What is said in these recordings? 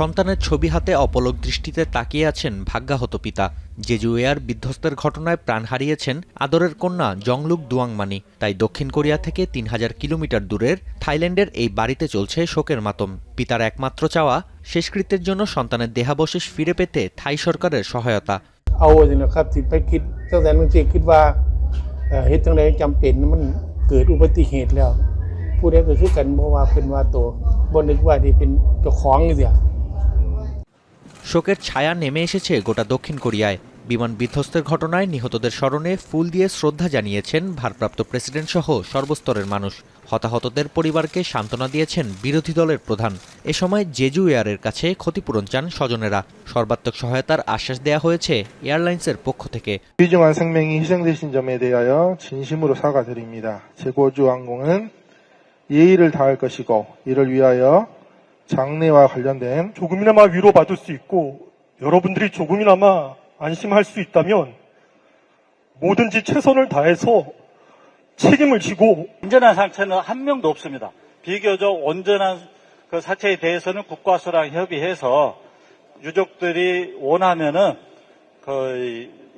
সন্তানের ছবি হাতে অপলক দৃষ্টিতে তাকিয়ে আছেন ভাগ্যাহত পিতা। জেজু এয়ার বিধ্বস্তের ঘটনায় প্রাণ হারিয়েছেন আদরের কন্যা জংলুক দুয়াংমানি। তাই দক্ষিণ কোরিয়া থেকে ৩,০০০ কিলোমিটার দূরের থাইল্যান্ডের এই বাড়িতে চলছে শোকের মাতম। পিতার একমাত্র চাওয়া শেষকৃত্যের জন্য সন্তানের দেহাবশেষ ফিরে পেতে থাই সরকারের সহায়তা। เอาสินะครับที่ไปคิดตั้งแต่นั้นคิดว่าเฮ็ดจังได๋จำเป็นมันเกิดอุบัติเหตุแล้วผู้ใดก็คือกันบ่ว่าเพิ่นว่าโตบ่นึกว่าได้เป็นเจ้าของจังซี่ শোকের ছায়া নেমে এসেছে গোটা দক্ষিণ কোরিয়ায়। বিমান বিধ্বস্তের ঘটনায় নিহতদের স্মরণে ফুল দিয়ে শ্রদ্ধা জানিয়েছেন ভারপ্রাপ্ত প্রেসিডেন্ট সহ সর্বস্তরের মানুষ। হতাহতদের পরিবারকে সান্ত্বনা দিয়েছেন বিরোধী দলের প্রধান। এ সময় জেজু এয়ারের কাছে ক্ষতিপূরণ চান স্বজনেরা। সর্বাত্মক সহায়তার আশ্বাস দেয়া হয়েছে এয়ারলাইন্সের পক্ষ থেকে। 귀중한 생명이 희생되신 점에 대하여 진심으로 사과드립니다. 제고주 항공은 예의를 다할 것이고 이를 위하여 장례와 관련된 조금이나마 위로받을 수 있고 여러분들이 조금이나마 안심할 수 있다면 뭐든지 최선을 다해서 책임을 지고. 온전한 사체는 한 명도 없습니다. 비교적 온전한 그 사체에 대해서는 국가수랑 협의해서 유족들이 원하면은 그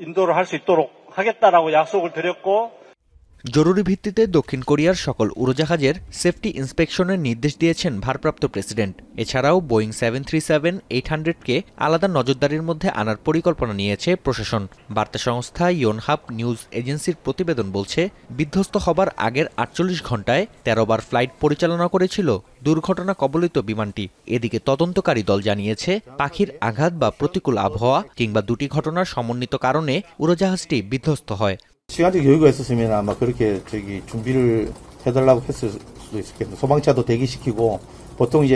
인도를 할 수 있도록 하겠다라고 약속을 드렸고. জরুরি ভিত্তিতে দক্ষিণ কোরিয়ার সকল উড়োজাহাজের সেফটি ইন্সপেকশনের নির্দেশ দিয়েছেন ভারপ্রাপ্ত প্রেসিডেন্ট। এছাড়াও বোয়িং 737-800কে আলাদা নজরদারির মধ্যে আনার পরিকল্পনা নিয়েছে প্রশাসন। বার্তা সংস্থা ইয়োনহাপ নিউজ এজেন্সির প্রতিবেদন বলছে, বিধ্বস্ত হবার আগের ৪৮ ঘণ্টায় ১৩ বার ফ্লাইট পরিচালনা করেছিল দুর্ঘটনা কবলিত বিমানটি। এদিকে তদন্তকারী দল জানিয়েছে, পাখির আঘাত বা প্রতিকূল আবহাওয়া কিংবা দুটি ঘটনার সমন্বিত কারণে উড়োজাহাজটি বিধ্বস্ত হয়। 시간적 여유가 있었으면 아마 그렇게 준비를 해달라고 했을 수도 있었겠네요. 소방차도 대기시키고 보통 이제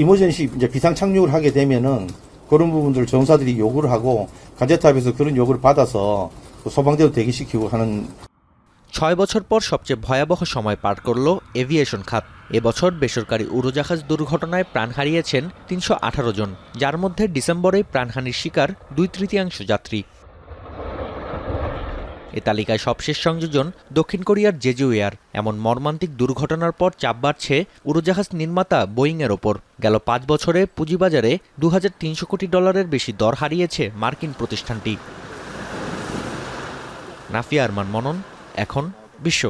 이머전시 이제 비상 착륙을 하게 되면은 그런 부분들을 전사들이 요구를 하고 가제탑에서 그런 요구를 받아서 소방대도 대기시키고 하는. ৬ বছর পর সবচেয়ে ভয়াবহ সময় পার করল এভিয়েশন খাত। এবছর বেসরকারি উড়োজাহাজ দুর্ঘটনায় প্রাণ হারিয়েছেন ৩১৮ জন, যার মধ্যে ডিসেম্বরে প্রাণহানির শিকার ২/৩ যাত্রী। এ তালিকায় সবশেষ সংযোজন দক্ষিণ কোরিয়ার জেজু এয়ার। এমন মর্মান্তিক দুর্ঘটনার পর চাপ বাড়ছে উড়োজাহাজ নির্মাতা বোয়িংয়ের ওপর। গেল ৫ বছরে পুঁজিবাজারে $২৩০০ কোটি বেশি দর হারিয়েছে মার্কিন প্রতিষ্ঠানটি। নাফিয়া আরমান মনন, এখন বিশ্ব।